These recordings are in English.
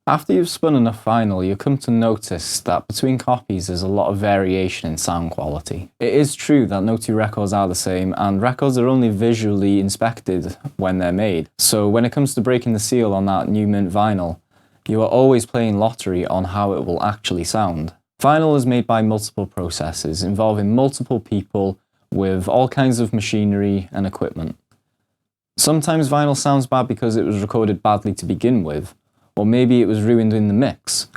After you've spun enough vinyl, you come to notice that between copies there's a lot of variation in sound quality. It is true that no two records are the same, and records are only visually inspected when they're made. So when it comes to breaking the seal on that new mint vinyl, you are always playing lottery on how it will actually sound. Vinyl is made by multiple processes involving multiple people with all kinds of machinery and equipment. Sometimes vinyl sounds bad because it was recorded badly to begin with, or maybe it was ruined in the mix,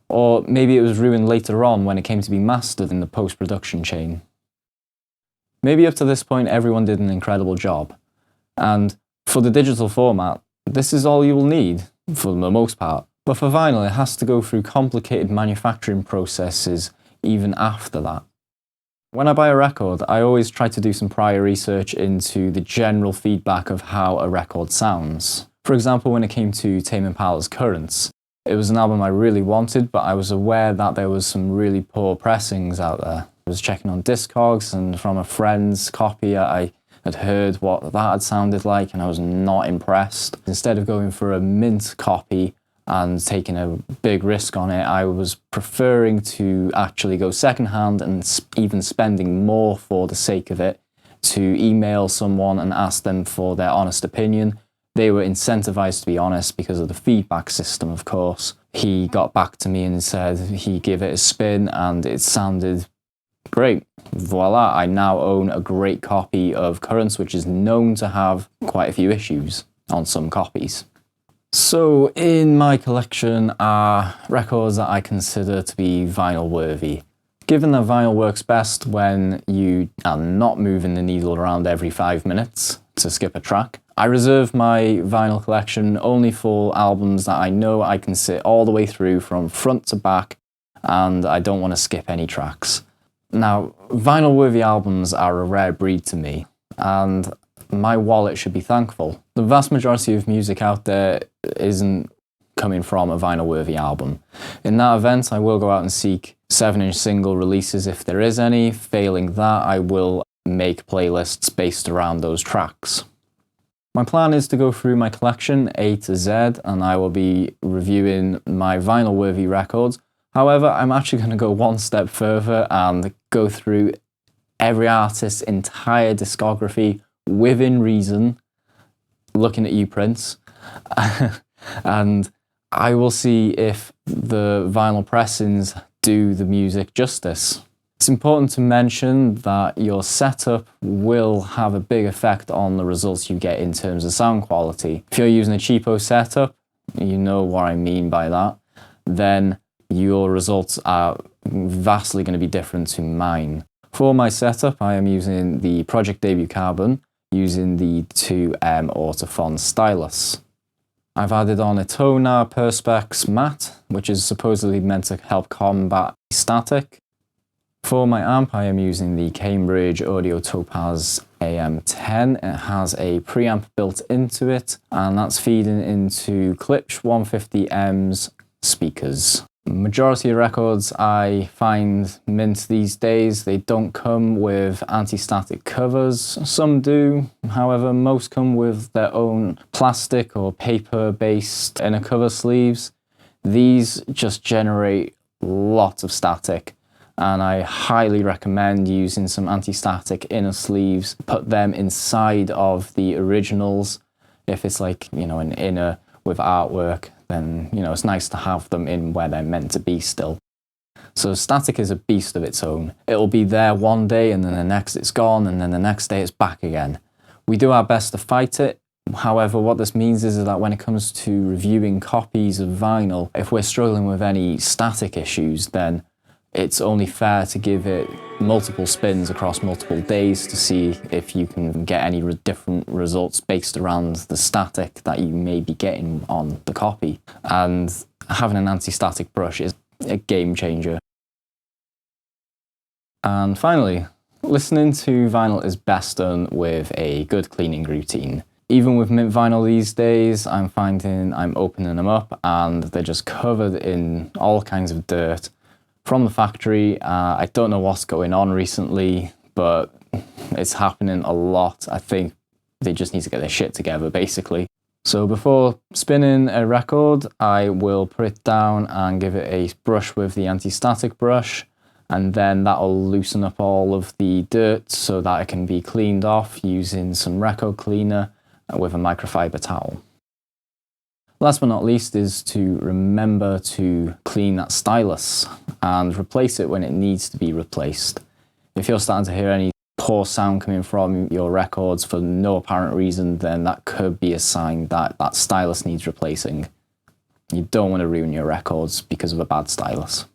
or maybe it was ruined later on when it came to be mastered in the post-production chain. Maybe up to this point everyone did an incredible job, and for the digital format, this is all you will need, for the most part. But for vinyl, it has to go through complicated manufacturing processes even after that. When I buy a record, I always try to do some prior research into the general feedback of how a record sounds. For example, when it came to Tame Impala's Currents, it was an album I really wanted, but I was aware that there was some really poor pressings out there. I was checking on Discogs, and from a friend's copy I had heard what that had sounded like, and I was not impressed. Instead of going for a mint copy and taking a big risk on it, I was preferring to actually go secondhand and even spending more for the sake of it, to email someone and ask them for their honest opinion. They were incentivized to be honest because of the feedback system, of course. He got back to me and said he gave it a spin and it sounded great. Voila, I now own a great copy of Currents, which is known to have quite a few issues on some copies. So in my collection are records that I consider to be vinyl worthy. Given that vinyl works best when you are not moving the needle around every 5 minutes to skip a track, I reserve my vinyl collection only for albums that I know I can sit all the way through from front to back and I don't want to skip any tracks. Now, vinyl-worthy albums are a rare breed to me, and my wallet should be thankful. The vast majority of music out there isn't coming from a vinyl-worthy album. In that event, I will go out and seek 7-inch single releases if there is any. Failing that, I will make playlists based around those tracks. My plan is to go through my collection A to Z, and I will be reviewing my vinyl-worthy records. However, I'm actually going to go one step further and go through every artist's entire discography within reason, looking at you, Prince, and I will see if the vinyl pressings do the music justice. It's important to mention that your setup will have a big effect on the results you get in terms of sound quality. If you're using a cheapo setup, you know what I mean by that, then your results are vastly going to be different to mine. For my setup, I am using the Project Debut Carbon, using the 2M Autofon stylus. I've added on a Tonar Perspex matte, which is supposedly meant to help combat static. For my amp, I am using the Cambridge Audio Topaz AM10. It has a preamp built into it, and that's feeding into Klipsch 150M's speakers. Majority of records I find mint these days, they don't come with anti-static covers. Some do, however, most come with their own plastic or paper-based inner cover sleeves. These just generate lots of static, and I highly recommend using some anti-static inner sleeves. Put them inside of the originals. If it's like, you know, an inner with artwork, then, you know, it's nice to have them in where they're meant to be still. So static is a beast of its own. It'll be there one day and then the next it's gone, and then the next day it's back again. We do our best to fight it. However, what this means is that when it comes to reviewing copies of vinyl, if we're struggling with any static issues, then it's only fair to give it multiple spins across multiple days to see if you can get any different results based around the static that you may be getting on the copy. And having an anti-static brush is a game changer. And finally, listening to vinyl is best done with a good cleaning routine. Even with mint vinyl these days, I'm finding I'm opening them up and they're just covered in all kinds of dirt from the factory. I don't know what's going on recently, but it's happening a lot. I think they just need to get their shit together, basically. So before spinning a record, I will put it down and give it a brush with the anti-static brush, and then that'll loosen up all of the dirt so that it can be cleaned off using some record cleaner with a microfiber towel. Last but not least is to remember to clean that stylus and replace it when it needs to be replaced. If you're starting to hear any poor sound coming from your records for no apparent reason, then that could be a sign that that stylus needs replacing. You don't want to ruin your records because of a bad stylus.